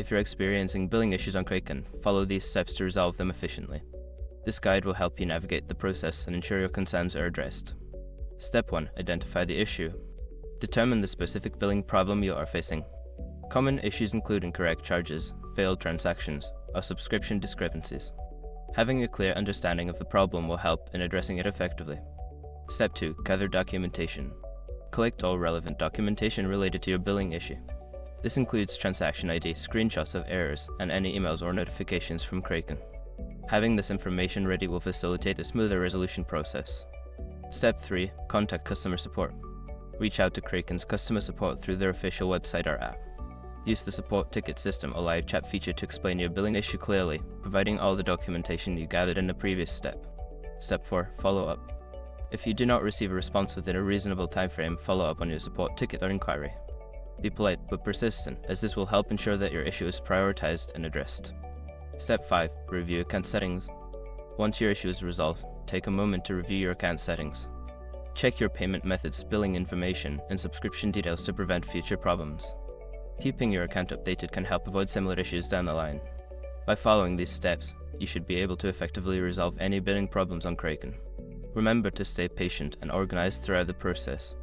If you're experiencing billing issues on Kraken, follow these steps to resolve them efficiently. This guide will help you navigate the process and ensure your concerns are addressed. Step 1. Identify the issue. Determine the specific billing problem you are facing. Common issues include incorrect charges, failed transactions, or subscription discrepancies. Having a clear understanding of the problem will help in addressing it effectively. Step 2. Gather documentation. Collect all relevant documentation related to your billing issue. This includes transaction ID, screenshots of errors, and any emails or notifications from Kraken. Having this information ready will facilitate a smoother resolution process. Step 3. Contact customer support. Reach out to Kraken's customer support through their official website or app. Use the support ticket system or live chat feature to explain your billing issue clearly, providing all the documentation you gathered in the previous step. Step 4. Follow up. If you do not receive a response within a reasonable timeframe, follow up on your support ticket or inquiry. Be polite but persistent, as this will help ensure that your issue is prioritized and addressed. Step 5. Review account settings. Once your issue is resolved, take a moment to review your account settings. Check your payment methods, billing information, and subscription details to prevent future problems. Keeping your account updated can help avoid similar issues down the line. By following these steps, you should be able to effectively resolve any billing problems on Kraken. Remember to stay patient and organized throughout the process.